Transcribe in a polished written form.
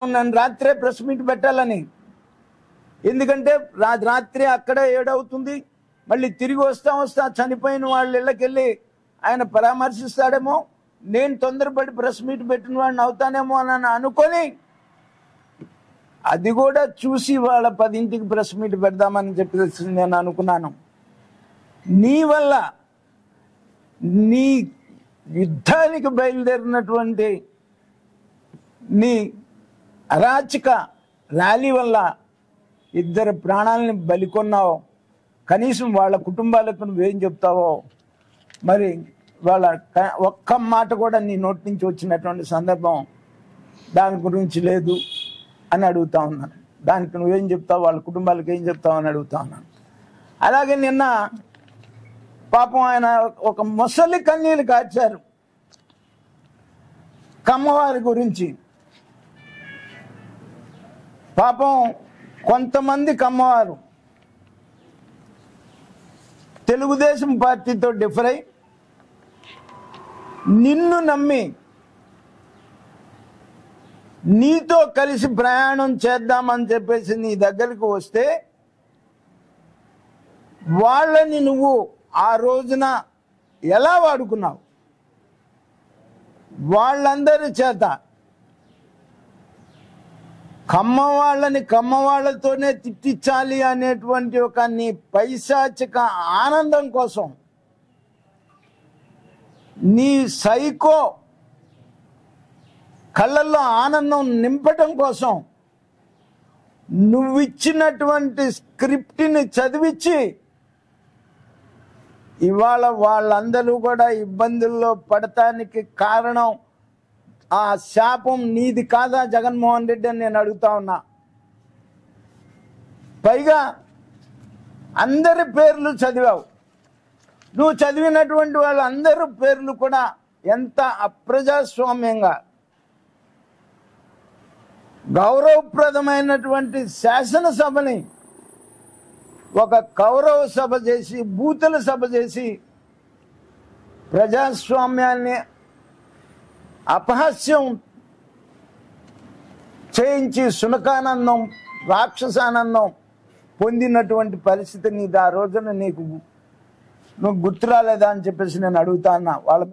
నన్ను రాత్రే press meet పెట్టాలని. ఎందుకంటే రాత్రి అక్కడ 7 అవుతుంది, మళ్ళీ తిరిగి వస్తా చనిపోయిన వాళ్ళ ఇళ్ళకెళ్ళి ఆయన పరామర్శిస్తాడేమో, నేను తొందరపడి ప్రెస్ మీట్ పెట్టిన వాడిని అవుతానేమో అని అనుకొని అది కూడా చూసి వాళ్ళ 10ంటికి ప్రెస్ మీట్ పెడదామని చెప్పేసి నేను అనుకున్నాను. నీ వల్ల, నీ యుద్ధానికి బయలుదేరినటువంటి నీ అరాచక ర్యాలీ వల్ల 2 ప్రాణాలని బలికొన్నావు. కనీసం వాళ్ళ కుటుంబాలకు నువ్వేం చెప్తావో మరి. వాళ్ళ ఒక్క మాట కూడా నీ నోటి నుంచి వచ్చినటువంటి సందర్భం దాని గురించి లేదు అని అడుగుతా ఉన్నాను. దానికి నువ్వేం చెప్తావు, వాళ్ళ కుటుంబాలకు ఏం చెప్తావు అని అడుగుతా ఉన్నాను. అలాగే నిన్న పాపం ఆయన ఒక ముసలి కన్నీళ్ళు కార్చారు కమ్మవారి గురించి. పాపం కొంతమంది కమ్మవారు తెలుగుదేశం పార్టీతో డిఫర్ అయి నిన్ను నమ్మి నీతో కలిసి ప్రయాణం చేద్దామని చెప్పేసి నీ దగ్గరికి వస్తే వాళ్ళని నువ్వు ఆ రోజున ఎలా వాడుకున్నావు? వాళ్ళందరి చేత కమ్మవాళ్ళని కమ్మవాళ్లతోనే తిట్టించాలి అనేటువంటి ఒక నీ పైశాచిక ఆనందం కోసం, నీ సైకో కళ్ళల్లో ఆనందం నింపటం కోసం నువ్విచ్చినటువంటి స్క్రిప్ట్ని చదివించి ఇవాళ వాళ్ళందరూ కూడా ఇబ్బందుల్లో పడటానికి కారణం ఆ శాపం నీది కాదా జగన్మోహన్ రెడ్డి అని నేను అడుగుతా ఉన్నా. పైగా అందరి పేర్లు చదివావు. నువ్వు చదివినటువంటి వాళ్ళందరూ పేర్లు కూడా ఎంత అప్రజాస్వామ్యంగా, గౌరవప్రదమైనటువంటి శాసనసభని ఒక కౌరవ సభ చేసి, బూతుల సభ చేసి ప్రజాస్వామ్యాన్ని అపహాస్యం చేయించి సునకానందం, రాక్షసానందం పొందినటువంటి పరిస్థితి నీది. ఆ రోజున నువ్వు గుర్తు రాలేదా అని చెప్పేసి నేను అడుగుతా ఉన్నా. వాళ్ళ